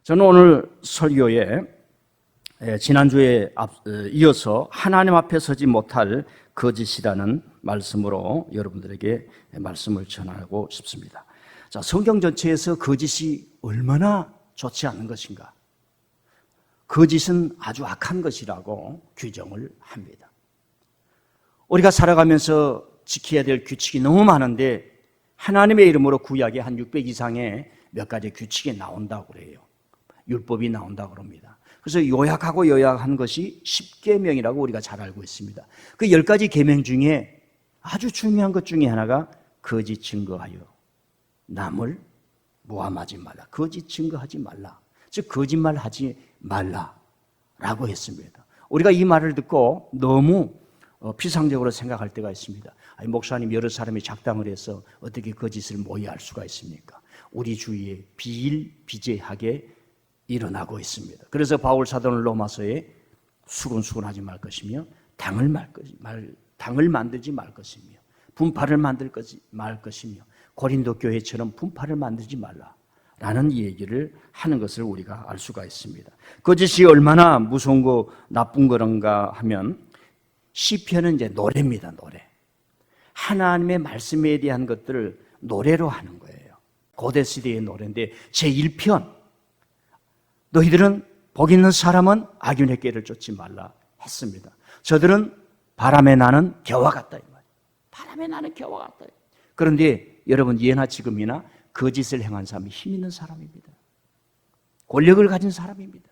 저는 오늘 설교에 지난주에 이어서 하나님 앞에 서지 못할 거짓이라는 말씀으로 여러분들에게 말씀을 전하고 싶습니다. 자, 성경 전체에서 거짓이 얼마나 좋지 않은 것인가? 거짓은 아주 악한 것이라고 규정을 합니다. 우리가 살아가면서 지켜야 될 규칙이 너무 많은데 하나님의 이름으로 구약에 한 600 이상의 몇 가지 규칙이 나온다고 그래요. 율법이 나온다고 합니다. 그래서 요약하고 요약한 것이 10계명이라고 우리가 잘 알고 있습니다. 그 10가지 계명 중에 아주 중요한 것 중에 하나가 거짓 증거하여 남을 모함하지 말라. 거짓 증거하지 말라. 즉 거짓말하지 말라라고 했습니다. 우리가 이 말을 듣고 너무 피상적으로 생각할 때가 있습니다. 아니, 목사님 여러 사람이 작당을 해서 어떻게 거짓을 모의할 수가 있습니까? 우리 주위에 비일비재하게 일어나고 있습니다. 그래서 바울 사도는 로마서에 수근수근하지 말 것이며 당을 만들지 말 것이며 분파를 말 것이며 고린도 교회처럼 분파를 만들지 말라라는 얘기를 하는 것을 우리가 알 수가 있습니다. 거짓이 얼마나 무서운 거 나쁜 거런가 하면 시편은 이제 노래입니다. 노래. 하나님의 말씀에 대한 것들을 노래로 하는 거예요. 고대 시대의 노래인데 제1편 너희들은 복 있는 사람은 악인의 꾀를 쫓지 말라 했습니다. 저들은 바람에 나는 겨와 같다. 바람에 나는 겨와 같다. 그런데 여러분 예나 지금이나 거짓을 행한 사람이 힘 있는 사람입니다. 권력을 가진 사람입니다.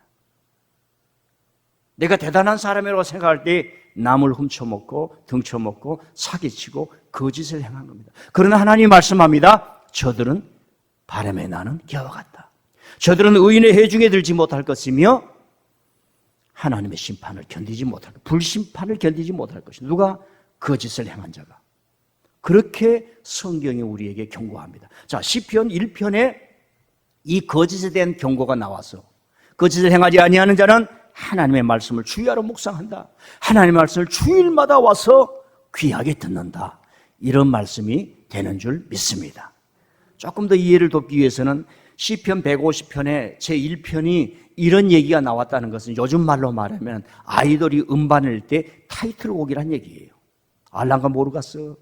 내가 대단한 사람이라고 생각할 때 남을 훔쳐먹고 등쳐먹고 사기치고 거짓을 행한 겁니다. 그러나 하나님이 말씀합니다. 저들은 바람에 나는 겨와 같다. 저들은 의인의 해중에 들지 못할 것이며 하나님의 심판을 견디지 못할 것, 불심판을 견디지 못할 것이다. 누가? 거짓을 행한 자가. 그렇게 성경이 우리에게 경고합니다. 자, 시편 1편에 이 거짓에 대한 경고가 나와서 거짓을 행하지 아니하는 자는 하나님의 말씀을 주의하러 묵상한다. 하나님의 말씀을 주일마다 와서 귀하게 듣는다. 이런 말씀이 되는 줄 믿습니다. 조금 더 이해를 돕기 위해서는 시편 150편에 제1편이 이런 얘기가 나왔다는 것은 요즘 말로 말하면 아이돌이 음반을 때 타이틀곡이란 얘기예요. 알란가 모르겠어.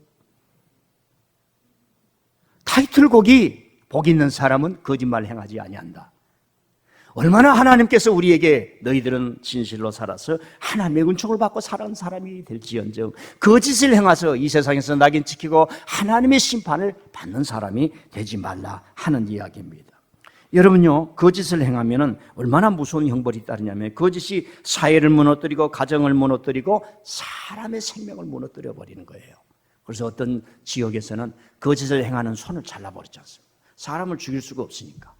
타이틀곡이 복 있는 사람은 거짓말 행하지 아니한다. 얼마나 하나님께서 우리에게 너희들은 진실로 살아서 하나님의 은총을 받고 살아온 사람이 될지언정 거짓을 행해서 이 세상에서 낙인 찍히고 하나님의 심판을 받는 사람이 되지 말라 하는 이야기입니다. 여러분요, 거짓을 행하면 얼마나 무서운 형벌이 따르냐면 거짓이 사회를 무너뜨리고 가정을 무너뜨리고 사람의 생명을 무너뜨려 버리는 거예요. 그래서 어떤 지역에서는 거짓을 행하는 손을 잘라버리지 않습니까? 사람을 죽일 수가 없으니까.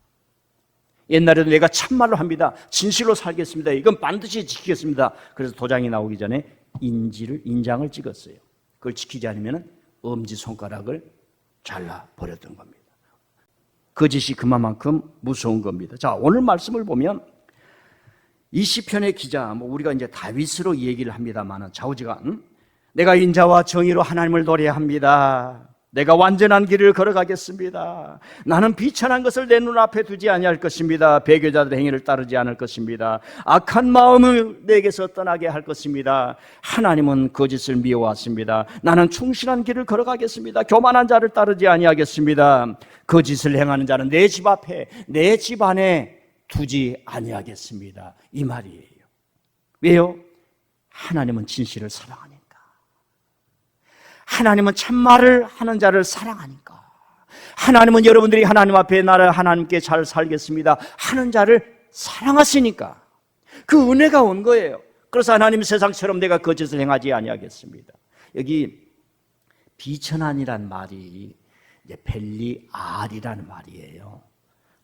옛날에도 내가 참말로 합니다. 진실로 살겠습니다. 이건 반드시 지키겠습니다. 그래서 도장이 나오기 전에 인장을 찍었어요. 그걸 지키지 않으면 엄지손가락을 잘라버렸던 겁니다. 거짓이 그만큼 무서운 겁니다. 자, 오늘 말씀을 보면 이 시편의 기자, 우리가 이제 다윗으로 얘기를 합니다만 좌우지간 내가 인자와 정의로 하나님을 노래합니다. 내가 완전한 길을 걸어가겠습니다. 나는 비천한 것을 내 눈앞에 두지 아니할 것입니다. 배교자들의 행위를 따르지 않을 것입니다. 악한 마음을 내게서 떠나게 할 것입니다. 하나님은 거짓을 미워하십니다. 나는 충실한 길을 걸어가겠습니다. 교만한 자를 따르지 아니하겠습니다. 거짓을 행하는 자는 내 집 앞에 내 집 안에 두지 아니하겠습니다. 이 말이에요. 왜요? 하나님은 진실을 사랑하니까. 하나님은 참말을 하는 자를 사랑하니까. 하나님은 여러분들이 하나님 앞에 나를 하나님께 잘 살겠습니다 하는 자를 사랑하시니까 그 은혜가 온 거예요. 그래서 하나님 세상처럼 내가 거짓을 행하지 아니하겠습니다. 여기 비천한이란 말이 이제 벨리알이라는 말이에요.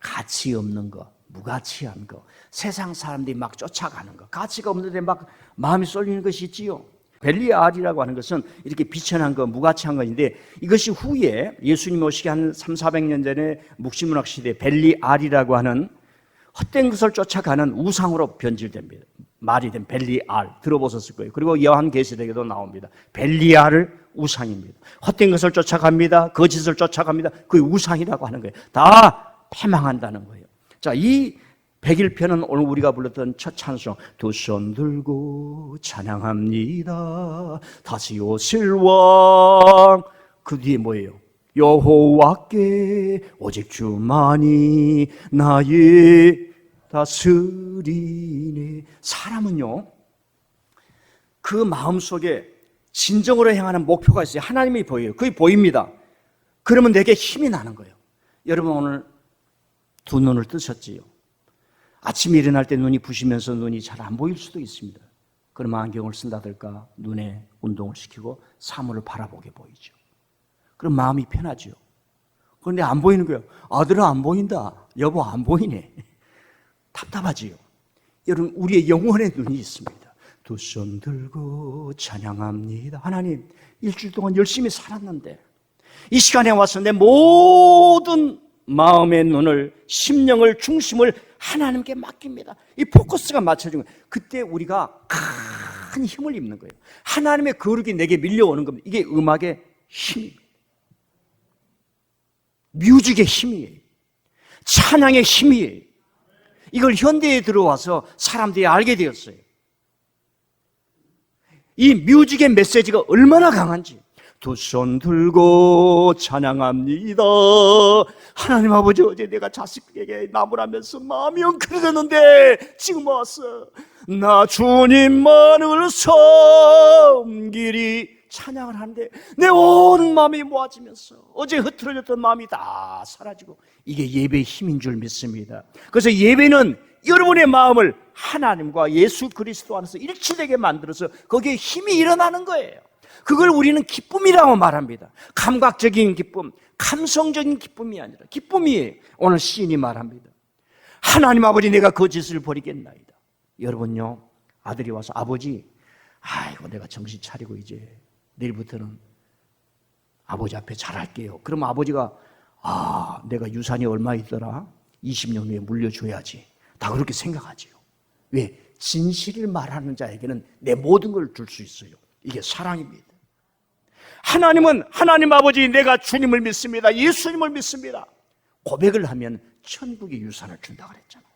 가치 없는 거, 무가치한 거, 세상 사람들이 막 쫓아가는 거, 가치가 없는데 막 마음이 쏠리는 것이 있지요. 벨리알이라고 하는 것은 이렇게 비천한 거, 무가치한 것인데 이것이 후에 예수님 오시기 한 300~400년 전에 묵시문학 시대에 벨리알이라고 하는 헛된 것을 쫓아가는 우상으로 변질됩니다. 말이 된 벨리알 들어보셨을 거예요. 그리고 요한계시록에도 나옵니다. 벨리알을 우상입니다. 헛된 것을 쫓아갑니다. 거짓을 쫓아갑니다. 그게 우상이라고 하는 거예요. 다 패망한다는 거예요. 자, 이 101편은 오늘 우리가 불렀던 첫 찬송, 두 손 들고 찬양합니다 다시 오실 왕. 그 뒤에 뭐예요? 여호와께 오직 주만이 나의 다스리네. 사람은요, 그 마음속에 진정으로 행하는 목표가 있어요. 하나님이 보여요. 그게 보입니다. 그러면 내게 힘이 나는 거예요. 여러분 오늘 두 눈을 뜨셨지요? 아침에 일어날 때 눈이 부시면서 눈이 잘 안 보일 수도 있습니다. 그러면 안경을 쓴다든가 눈에 운동을 시키고 사물을 바라보게 보이죠. 그럼 마음이 편하죠. 그런데 안 보이는 거예요. 아들아 안 보인다. 여보 안 보이네. 답답하지요. 여러분 우리의 영혼의 눈이 있습니다. 두 손 들고 찬양합니다. 하나님, 일주일 동안 열심히 살았는데 이 시간에 와서 내 모든 마음의 눈을, 심령을, 중심을 하나님께 맡깁니다. 이 포커스가 맞춰진 거예요. 그때 우리가 큰 힘을 입는 거예요. 하나님의 거룩이 내게 밀려오는 겁니다. 이게 음악의 힘입니다. 뮤직의 힘이에요. 찬양의 힘이에요. 이걸 현대에 들어와서 사람들이 알게 되었어요. 이 뮤직의 메시지가 얼마나 강한지. 두 손 들고 찬양합니다. 하나님 아버지, 어제 내가 자식에게 나무라면서 마음이 엉클어졌는데 지금 왔어. 나 주님만을 섬기리. 찬양을 하는데 내 온 마음이 모아지면서 어제 흐트러졌던 마음이 다 사라지고, 이게 예배의 힘인 줄 믿습니다. 그래서 예배는 여러분의 마음을 하나님과 예수 그리스도 안에서 일치되게 만들어서 거기에 힘이 일어나는 거예요. 그걸 우리는 기쁨이라고 말합니다. 감각적인 기쁨, 감성적인 기쁨이 아니라 기쁨이에요. 오늘 시인이 말합니다. 하나님 아버지, 내가 거짓을 버리겠나이다. 여러분요, 아들이 와서 아버지, 아이고 내가 정신 차리고 이제 내일부터는 아버지 앞에 잘할게요. 그럼 아버지가 내가 유산이 얼마 있더라? 20년 후에 물려줘야지. 다 그렇게 생각하지요. 왜? 진실을 말하는 자에게는 내 모든 걸 줄 수 있어요. 이게 사랑입니다. 하나님은, 하나님 아버지, 내가 주님을 믿습니다. 예수님을 믿습니다. 고백을 하면 천국의 유산을 준다고 그랬잖아요.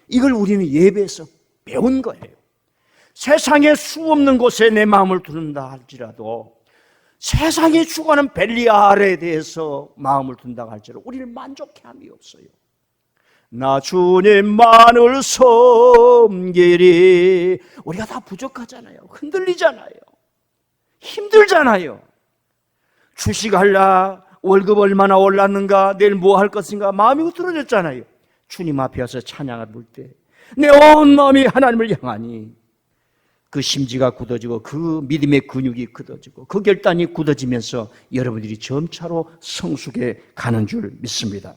이걸 우리는 예배에서 배운 거예요. 세상에 수 없는 곳에 내 마음을 두는다 할지라도, 세상이 주관하는 벨리알에 대해서 마음을 둔다고 할지라도 우리는 만족함이 없어요. 나 주님만을 섬기리. 우리가 다 부족하잖아요. 흔들리잖아요. 힘들잖아요. 주식할라, 월급 얼마나 올랐는가, 내일 뭐 할 것인가, 마음이 흐트러졌잖아요. 주님 앞에 와서 찬양을 부를 때 내 온 마음이 하나님을 향하니 그 심지가 굳어지고 그 믿음의 근육이 굳어지고 그 결단이 굳어지면서 여러분들이 점차로 성숙해 가는 줄 믿습니다.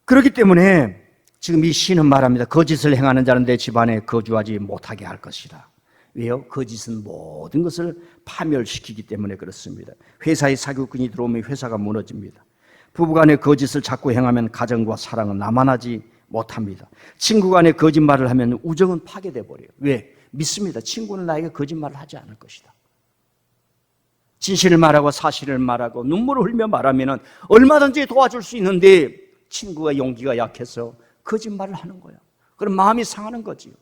그렇기 때문에 지금 이 시는 말합니다. 거짓을 행하는 자는 내 집안에 거주하지 못하게 할 것이다. 왜요? 거짓은 모든 것을 파멸시키기 때문에 그렇습니다. 회사에 사기꾼이 들어오면 회사가 무너집니다. 부부간에 거짓을 자꾸 행하면 가정과 사랑은 남아나지 못합니다. 친구간에 거짓말을 하면 우정은 파괴돼 버려요. 왜? 믿습니다. 친구는 나에게 거짓말을 하지 않을 것이다. 진실을 말하고 사실을 말하고 눈물을 흘며 말하면 얼마든지 도와줄 수 있는데 친구가 용기가 약해서 거짓말을 하는 거야. 그럼 마음이 상하는 거지요.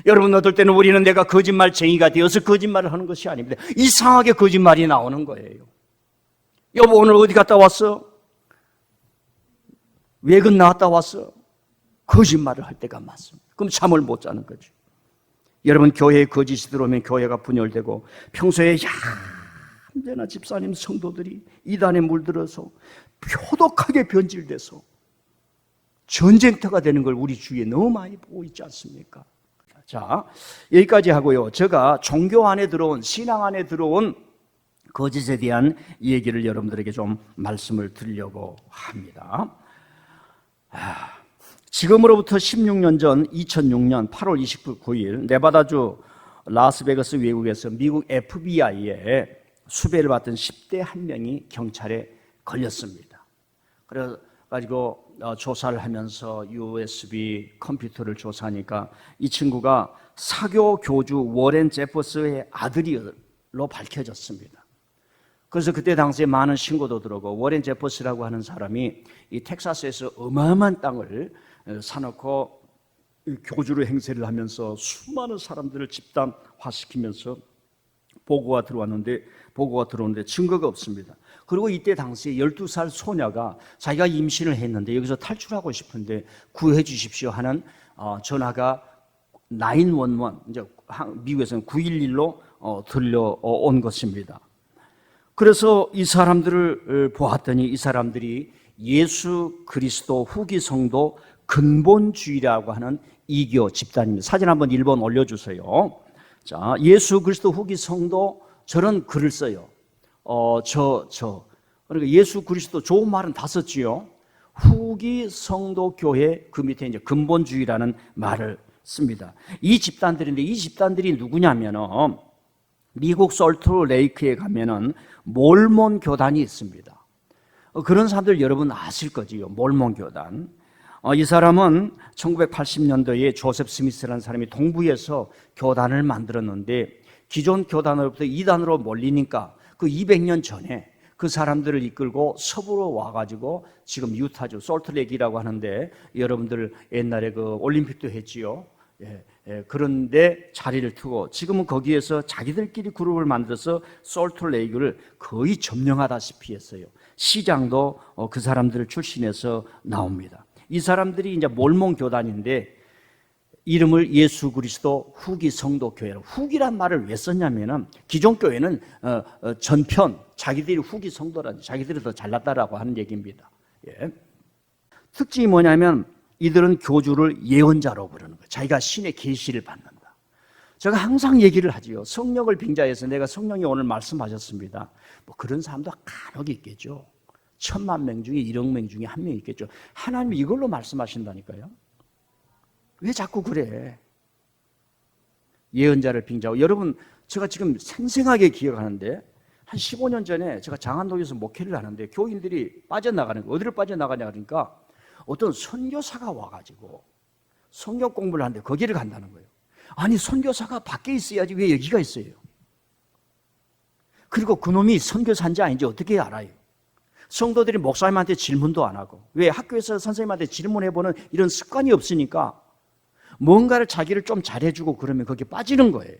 여러분, 어떨 때는 우리는 내가 거짓말쟁이가 되어서 거짓말을 하는 것이 아닙니다. 이상하게 거짓말이 나오는 거예요. 여보, 오늘 어디 갔다 왔어? 외근 나왔다 왔어? 거짓말을 할 때가 많습니다. 그럼 잠을 못 자는 거죠. 여러분, 교회에 거짓이 들어오면 교회가 분열되고 평소에 얌전한 집사님 성도들이 이단에 물들어서 표독하게 변질돼서 전쟁터가 되는 걸 우리 주위에 너무 많이 보고 있지 않습니까? 자, 여기까지 하고요. 제가 종교 안에 들어온, 신앙 안에 들어온 거짓에 대한 얘기를 여러분들에게 좀 말씀을 드리려고 합니다. 지금으로부터 16년 전 2006년 8월 29일 네바다주 라스베가스 외국에서 미국 FBI에 수배를 받던 10대 한 명이 경찰에 걸렸습니다. 그래가지고 조사를 하면서 USB 컴퓨터를 조사하니까 이 친구가 사교 교주 워렌 제퍼스의 아들로 밝혀졌습니다. 그래서 그때 당시에 많은 신고도 들어오고, 워렌 제퍼스라고 하는 사람이 이 텍사스에서 어마어마한 땅을 사놓고 교주로 행세를 하면서 수많은 사람들을 집단화시키면서 보고가 들어오는데 증거가 없습니다. 그리고 이때 당시에 12살 소녀가 자기가 임신을 했는데 여기서 탈출하고 싶은데 구해 주십시오 하는 전화가 911, 이제 미국에서는 911로 들려온 것입니다. 그래서 이 사람들을 보았더니 이 사람들이 예수 그리스도 후기 성도 근본주의라고 하는 이교 집단입니다. 사진 한번 1번 올려주세요. 자, 예수 그리스도 후기 성도, 저런 글을 써요. 그러니까 예수 그리스도, 좋은 말은 다 썼지요. 후기 성도 교회, 그 밑에 이제 근본주의라는 말을 씁니다. 이 집단들인데, 이 집단들이 누구냐면은 미국 솔트레이크에 가면은 몰몬 교단이 있습니다. 그런 사람들 여러분 아실 거지요. 몰몬 교단. 이 사람은 1980년도에 조셉 스미스라는 사람이 동부에서 교단을 만들었는데, 기존 교단으로부터 이단으로 몰리니까 그 200년 전에 그 사람들을 이끌고 서부로 와가지고 지금 유타주 솔트레이크라고 하는데, 여러분들 옛날에 그 올림픽도 했지요. 그런데 자리를 트고 지금은 거기에서 자기들끼리 그룹을 만들어서 솔트레이크를 거의 점령하다시피 했어요. 시장도 그 사람들 출신에서 나옵니다. 이 사람들이 이제 몰몬 교단인데 이름을 예수 그리스도 후기 성도 교회라고. 후기란 말을 왜 썼냐면은 기존 교회는 전편, 자기들이 후기 성도라든지 자기들이 더 잘났다라고 하는 얘기입니다. 특징이 뭐냐면 이들은 교주를 예언자로 부르는 거예요. 자기가 신의 계시를 받는다. 제가 항상 얘기를 하지요. 성령을 빙자해서 내가 성령이 오늘 말씀하셨습니다. 뭐 그런 사람도 간혹 있겠죠. 1000만 명 중에 1억 명 중에 한 명 있겠죠. 하나님이 이걸로 말씀하신다니까요. 왜 자꾸 그래? 예언자를 빙자하고. 여러분, 제가 지금 생생하게 기억하는데 한 15년 전에 제가 장안동에서 목회를 하는데 교인들이 빠져나가는 거예요. 어디를 빠져나가냐 그러니까 어떤 선교사가 와가지고 성경 공부를 하는데 거기를 간다는 거예요. 아니, 선교사가 밖에 있어야지 왜 여기가 있어요? 그리고 그놈이 선교사인지 아닌지 어떻게 알아요? 성도들이 목사님한테 질문도 안 하고, 왜 학교에서 선생님한테 질문해보는 이런 습관이 없으니까 뭔가를 자기를 좀 잘해주고 그러면 거기에 빠지는 거예요.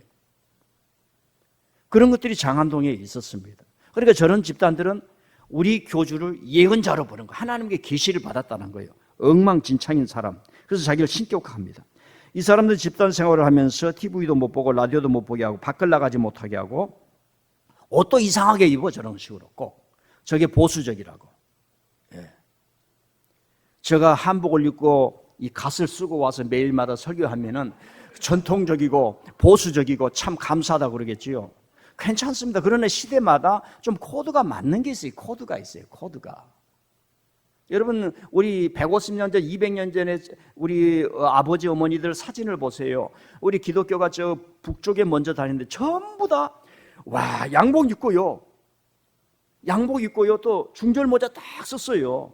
그런 것들이 장안동에 있었습니다. 그러니까 저런 집단들은 우리 교주를 예언자로 보는 거예요. 하나님께 계시를 받았다는 거예요. 엉망진창인 사람. 그래서 자기를 신격화합니다. 이 사람들 집단 생활을 하면서 TV도 못 보고 라디오도 못 보게 하고 밖을 나가지 못하게 하고 옷도 이상하게 입어. 저런 식으로 꼭. 저게 보수적이라고. 제가 한복을 입고 이 갓을 쓰고 와서 매일마다 설교하면은 전통적이고 보수적이고 참 감사하다고 그러겠지요. 괜찮습니다. 그러나 시대마다 좀 코드가 맞는 게 있어요. 코드가 있어요. 코드가. 여러분, 우리 150년 전, 200년 전에 우리 아버지 어머니들 사진을 보세요. 우리 기독교가 저 북쪽에 먼저 다니는데 전부 다 양복 입고요. 양복 입고요. 또 중절 모자 딱 썼어요.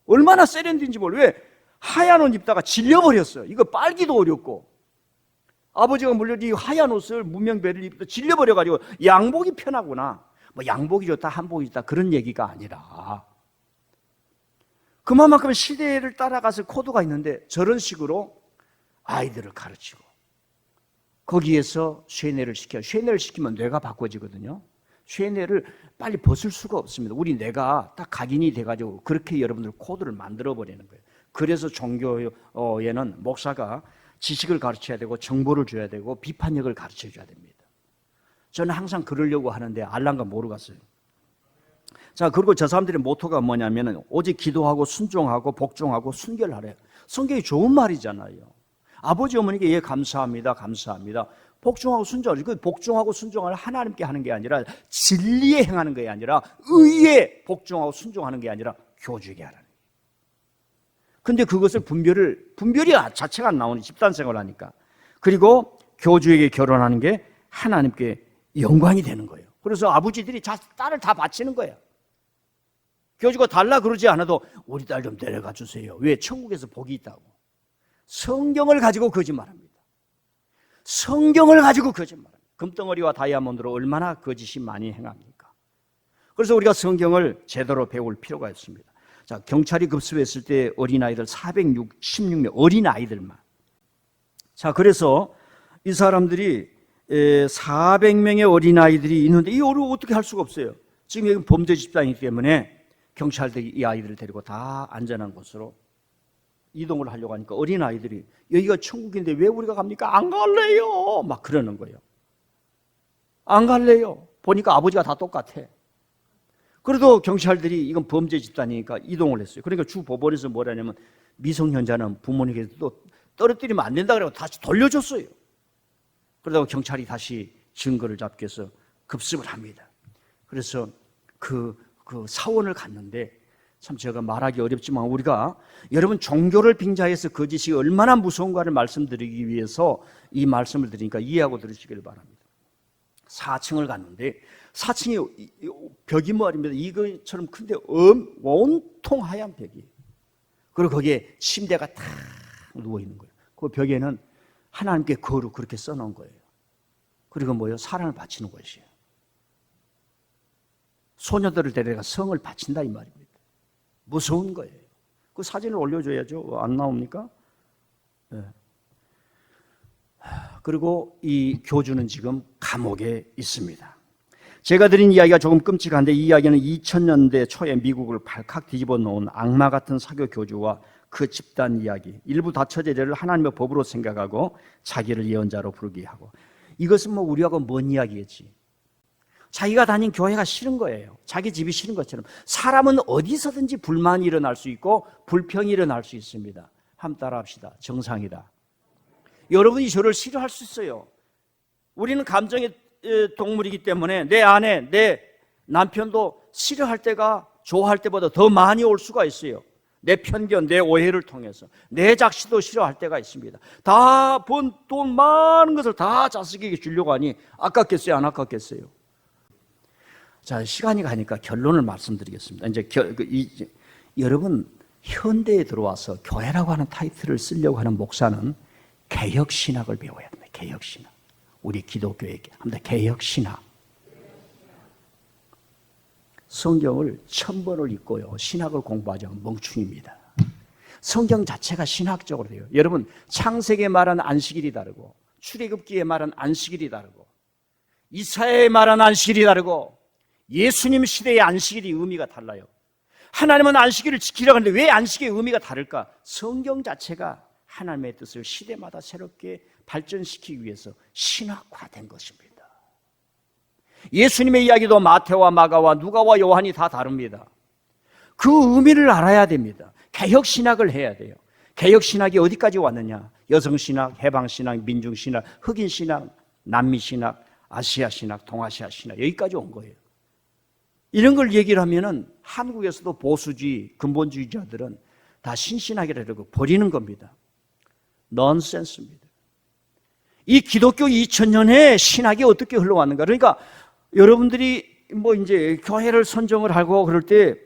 얼마나 세련된지 몰라요. 왜? 하얀 옷 입다가 질려버렸어요. 이거 빨기도 어렵고. 아버지가 물론 이 하얀 옷을 문명배를 입다 질려버려가지고 양복이 편하구나. 뭐 양복이 좋다, 한복이 좋다 그런 얘기가 아니라 그만큼 시대를 따라가서 코드가 있는데 저런 식으로 아이들을 가르치고 거기에서 쇠뇌를 시켜요. 쇠뇌를 시키면 뇌가 바꿔지거든요. 쇠뇌를 빨리 벗을 수가 없습니다. 우리 뇌가 딱 각인이 돼가지고 그렇게 여러분들 코드를 만들어버리는 거예요. 그래서 종교에는 목사가 지식을 가르쳐야 되고 정보를 줘야 되고 비판력을 가르쳐줘야 됩니다. 저는 항상 그러려고 하는데 알란가 모르겠어요. 자, 그리고 저 사람들의 모토가 뭐냐면 오직 기도하고 순종하고 복종하고 순결하래. 성경이 좋은 말이잖아요. 아버지 어머니께 예 감사합니다. 감사합니다. 복종하고 순종하고, 그 복종하고 순종을 하나님께 하는 게 아니라 진리에 행하는 게 아니라 의에 복종하고 순종하는 게 아니라 교주에게 하라는 거예요. 근데 그것을 분별이 자체가 안 나오는 집단 생활을 하니까. 그리고 교주에게 결혼하는 게 하나님께 영광이 되는 거예요. 그래서 아버지들이 딸을 다 바치는 거예요. 교주가 달라 그러지 않아도 우리 딸 좀 데려가 주세요. 왜? 천국에서 복이 있다고. 성경을 가지고 거짓말합니다. 성경을 가지고 거짓말합니다. 금덩어리와 다이아몬드로 얼마나 거짓이 많이 행합니까? 그래서 우리가 성경을 제대로 배울 필요가 있습니다. 자, 경찰이 급습했을 때 어린아이들 416명, 어린아이들만. 자, 그래서 이 사람들이 400명의 어린아이들이 있는데 이 어려워 어떻게 할 수가 없어요. 지금 여기 범죄 집단이기 때문에 경찰들이 이 아이들을 데리고 다 안전한 곳으로 이동을 하려고 하니까 어린아이들이 여기가 천국인데 왜 우리가 갑니까? 안 갈래요. 막 그러는 거예요. 안 갈래요. 보니까 아버지가 다 똑같아. 그래도 경찰들이 이건 범죄 집단이니까 이동을 했어요. 그러니까 주 법원에서 뭐라냐면 미성년자는 부모님께서 또 떨어뜨리면 안 된다 그러고 다시 돌려줬어요. 그러다가 경찰이 다시 증거를 잡기 위해서 급습을 합니다. 그래서 그 사원을 갔는데 참 제가 말하기 어렵지만 우리가 여러분 종교를 빙자해서 거짓이 얼마나 무서운가를 말씀드리기 위해서 이 말씀을 드리니까 이해하고 들으시길 바랍니다. 4층을 갔는데 4층에 벽이 말입니다. 이것처럼 큰데 온통 하얀 벽이에요. 그리고 거기에 침대가 탁 누워있는 거예요. 그 벽에는 하나님께 거룩 그렇게 써놓은 거예요. 그리고 뭐예요? 사랑을 바치는 것이에요. 소녀들을 데려가 성을 바친다 이 말입니다. 무서운 거예요. 그 사진을 올려줘야죠. 안 나옵니까? 네. 그리고 이 교주는 지금 감옥에 있습니다. 제가 드린 이야기가 조금 끔찍한데 이 이야기는 2000년대 초에 미국을 발칵 뒤집어 놓은 악마 같은 사교 교주와 그 집단 이야기. 일부 다처제들을 하나님의 법으로 생각하고 자기를 예언자로 부르게 하고. 이것은 뭐 우리하고 먼 이야기겠지. 자기가 다닌 교회가 싫은 거예요. 자기 집이 싫은 것처럼. 사람은 어디서든지 불만이 일어날 수 있고 불평이 일어날 수 있습니다. 한번 따라합시다. 정상이다. 여러분이 저를 싫어할 수 있어요. 우리는 감정의 동물이기 때문에 내 아내, 내 남편도 싫어할 때가 좋아할 때보다 더 많이 올 수가 있어요. 내 편견, 내 오해를 통해서. 내 작시도 싫어할 때가 있습니다. 다 번 돈 많은 것을 다 자식에게 주려고 하니 아깝겠어요? 안 아깝겠어요? 자, 시간이 가니까 결론을 말씀드리겠습니다. 이제 여러분 현대에 들어와서 교회라고 하는 타이틀을 쓰려고 하는 목사는 개혁신학을 배워야 됩니다. 개혁신학. 우리 기독교에게 합니다. 개혁신학. 성경을 1000번을 읽고요. 신학을 공부하지 않으면 멍충입니다. 성경 자체가 신학적으로 돼요. 여러분 창세기에 말한 안식일이 다르고 출애굽기에 말한 안식일이 다르고 이사야에 말한 안식일이 다르고 예수님 시대의 안식일이 의미가 달라요. 하나님은 안식일을 지키려고 하는데 왜 안식의 의미가 다를까? 성경 자체가 하나님의 뜻을 시대마다 새롭게 발전시키기 위해서 신학화된 것입니다. 예수님의 이야기도 마태와 마가와 누가와 요한이 다 다릅니다. 그 의미를 알아야 됩니다. 개혁신학을 해야 돼요. 개혁신학이 어디까지 왔느냐? 여성신학, 해방신학, 민중신학, 흑인신학, 남미신학, 아시아신학, 동아시아신학 여기까지 온 거예요. 이런 걸 얘기를 하면은 한국에서도 보수주의, 근본주의자들은 다 신신학이라고 버리는 겁니다. 넌센스입니다. 이 기독교 2000년에 신학이 어떻게 흘러왔는가? 그러니까 여러분들이 뭐 이제 교회를 선정을 하고 그럴 때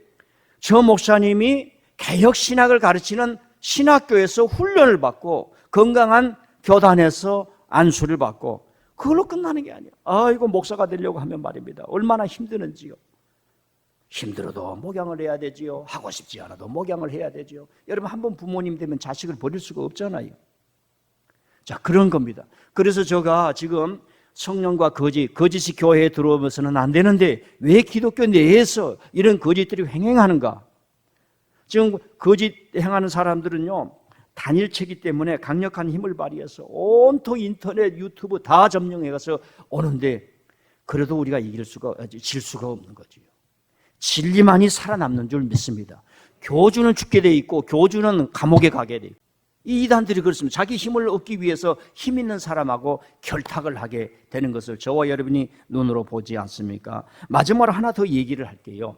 저 목사님이 개혁신학을 가르치는 신학교에서 훈련을 받고 건강한 교단에서 안수를 받고 그걸로 끝나는 게 아니에요. 이거 목사가 되려고 하면 말입니다. 얼마나 힘드는지요. 힘들어도 목양을 해야 되지요. 하고 싶지 않아도 목양을 해야 되지요. 여러분 한번 부모님 되면 자식을 버릴 수가 없잖아요. 자, 그런 겁니다. 그래서 제가 지금 성령과 거짓이 교회에 들어오면서는 안 되는데 왜 기독교 내에서 이런 거짓들이 횡행하는가? 지금 거짓 행하는 사람들은요 단일체이기 때문에 강력한 힘을 발휘해서 온통 인터넷, 유튜브 다 점령해가서 오는데 그래도 우리가 질 수가 없는 거지요. 진리만이 살아남는 줄 믿습니다. 교주는 죽게 돼 있고 교주는 감옥에 가게 돼 있고 이 이단들이 그렇습니다. 자기 힘을 얻기 위해서 힘 있는 사람하고 결탁을 하게 되는 것을 저와 여러분이 눈으로 보지 않습니까? 마지막으로 하나 더 얘기를 할게요.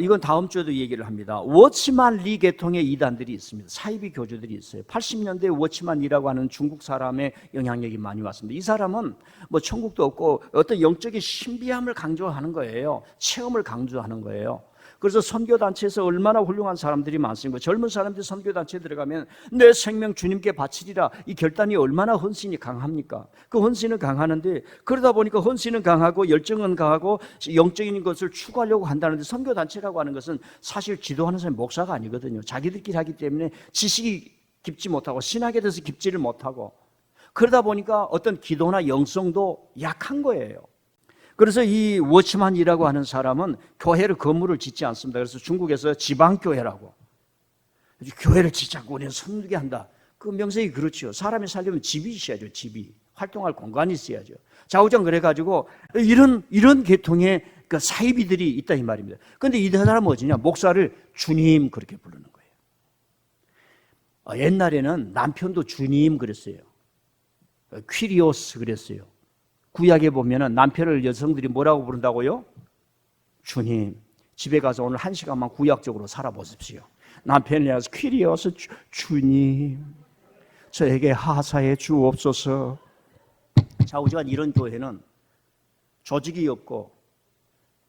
이건 다음 주에도 얘기를 합니다. 워치만 리 계통의 이단들이 있습니다. 사이비 교주들이 있어요. 80년대 워치만 리라고 하는 중국 사람의 영향력이 많이 왔습니다. 이 사람은 뭐 천국도 없고 어떤 영적인 신비함을 강조하는 거예요. 체험을 강조하는 거예요. 그래서 선교단체에서 얼마나 훌륭한 사람들이 많습니까? 젊은 사람들이 선교단체에 들어가면 내 생명 주님께 바치리라, 이 결단이 얼마나 헌신이 강합니까? 그 헌신은 강하는데, 그러다 보니까 헌신은 강하고 열정은 강하고 영적인 것을 추구하려고 한다는데, 선교단체라고 하는 것은 사실 지도하는 사람이 목사가 아니거든요. 자기들끼리 하기 때문에 지식이 깊지 못하고 신학에 대해서 깊지를 못하고, 그러다 보니까 어떤 기도나 영성도 약한 거예요. 그래서 이 워치만이라고 하는 사람은 교회를 건물을 짓지 않습니다. 그래서 중국에서 지방교회라고, 교회를 짓자고 우리는 선두게 한다. 그 명색이 그렇죠. 사람이 살려면 집이 있어야죠. 집이. 활동할 공간이 있어야죠. 좌우장 그래가지고 이런 계통의 그 사이비들이 있다 이 말입니다. 그런데 이 사람은 뭐지냐? 목사를 주님 그렇게 부르는 거예요. 옛날에는 남편도 주님 그랬어요. 퀴리오스 그랬어요. 구약에 보면은 남편을 여성들이 뭐라고 부른다고요? 주님. 집에 가서 오늘 1시간만 구약적으로 살아보십시오. 남편이 와서 퀴리오스 주님, 저에게 하사해 주옵소서. 좌우지간 이런 교회는 조직이 없고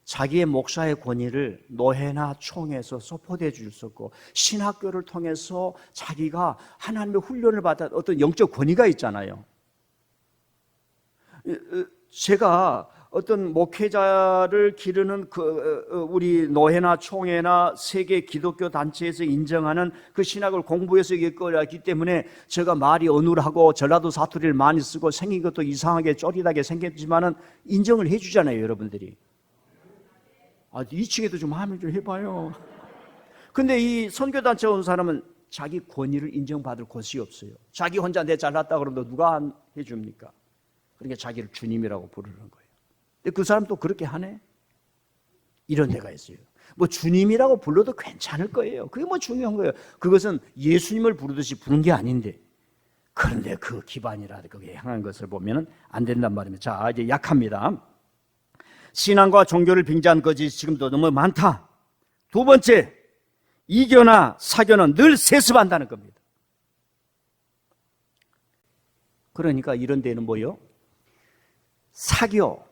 자기의 목사의 권위를 노회나 총회에서 소포해 줄 수 없고, 신학교를 통해서 자기가 하나님의 훈련을 받아 어떤 영적 권위가 있잖아요. 제가 어떤 목회자를 기르는 우리 노회나 총회나 세계 기독교 단체에서 인정하는 그 신학을 공부해서 이끌었기 때문에 제가 말이 어눌하고 전라도 사투리를 많이 쓰고 생긴 것도 이상하게 쪼릿하게 생겼지만은 인정을 해주잖아요, 여러분들이. 이 층에도 좀 하면 좀 해봐요. 근데 이 선교단체 온 사람은 자기 권위를 인정받을 곳이 없어요. 자기 혼자 내 잘났다 그러면 누가 해줍니까? 그러니까 자기를 주님이라고 부르는 거예요. 근데 그 사람 또 그렇게 하네? 이런 데가 있어요. 뭐 주님이라고 불러도 괜찮을 거예요. 그게 뭐 중요한 거예요. 그것은 예수님을 부르듯이 부른 게 아닌데, 그런데 그 기반이라 그게 향한 것을 보면 안 된단 말입니다. 자, 이제 약합니다. 신앙과 종교를 빙자한 것이 지금도 너무 많다. 두 번째, 이교나 사교는 늘 세습한다는 겁니다. 그러니까 이런 데는 뭐예요? 사교,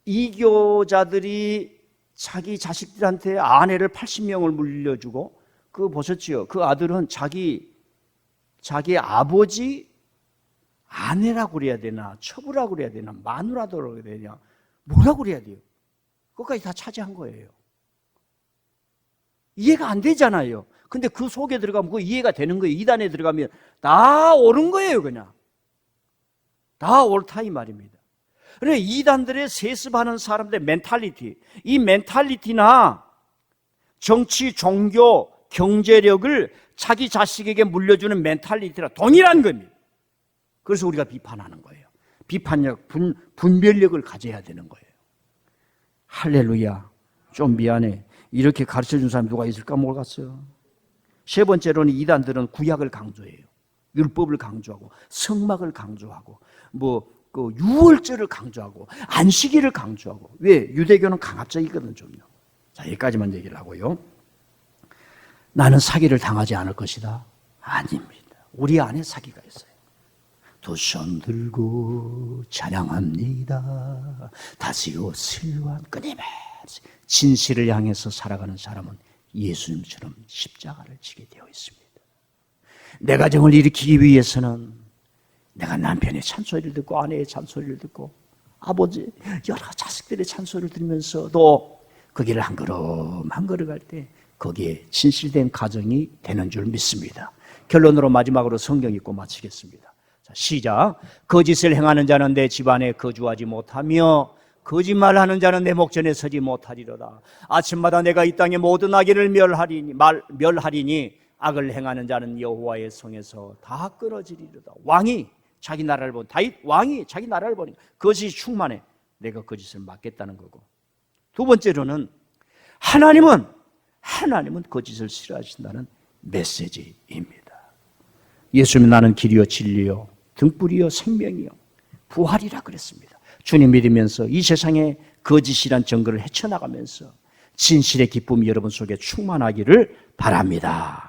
이교자들이 자기 자식들한테 아내를 80명을 물려주고, 그거 보셨지요? 그 아들은 자기 아버지 아내라고 그래야 되나, 처부라고 그래야 되나, 마누라라고 그래야 되냐, 뭐라고 그래야 돼요? 그것까지 다 차지한 거예요. 이해가 안 되잖아요. 근데 그 속에 들어가면 그거 이해가 되는 거예요. 이단에 들어가면 다 옳은 거예요, 그냥. 다 옳다 이 말입니다. 그러니까 이단들의 세습하는 사람들의 멘탈리티, 이 멘탈리티나 정치, 종교, 경제력을 자기 자식에게 물려주는 멘탈리티랑 동일한 겁니다. 그래서 우리가 비판하는 거예요. 비판력, 분별력을 가져야 되는 거예요. 할렐루야. 좀 미안해. 이렇게 가르쳐준 사람이 누가 있을까 모르겠어요. 세 번째로는 이단들은 구약을 강조해요. 율법을 강조하고 성막을 강조하고 그 유월절을 강조하고 안식일을 강조하고. 왜? 유대교는 강압적이거든 좀요. 자, 여기까지만 얘기를 하고요. 나는 사기를 당하지 않을 것이다. 아닙니다. 우리 안에 사기가 있어요. 두 손 들고 찬양합니다. 다시 옷을 끊임없이 진실을 향해서 살아가는 사람은 예수님처럼 십자가를 지게 되어 있습니다. 내 가정을 일으키기 위해서는 내가 남편의 찬소리를 듣고 아내의 찬소리를 듣고 아버지 여러 자식들의 찬소리를 들으면서도 그 길을 한 걸음 한 걸음 갈 때 거기에 진실된 가정이 되는 줄 믿습니다. 결론으로 마지막으로 성경 읽고 마치겠습니다. 자, 시작. 거짓을 행하는 자는 내 집안에 거주하지 못하며 거짓말하는 자는 내 목전에 서지 못하리로다. 아침마다 내가 이 땅의 모든 악인을 멸하리니 악을 행하는 자는 여호와의 성에서 다 끊어지리로다. 왕이 자기 나라를 보니, 다윗 왕이 자기 나라를 보니 거짓이 충만해. 내가 거짓을 막겠다는 거고. 두 번째로는 하나님은 거짓을 싫어하신다는 메시지입니다. 예수님은 나는 길이요 진리요 등불이요 생명이요 부활이라 그랬습니다. 주님 믿으면서 이 세상에 거짓이란 정글을 헤쳐나가면서 진실의 기쁨이 여러분 속에 충만하기를 바랍니다.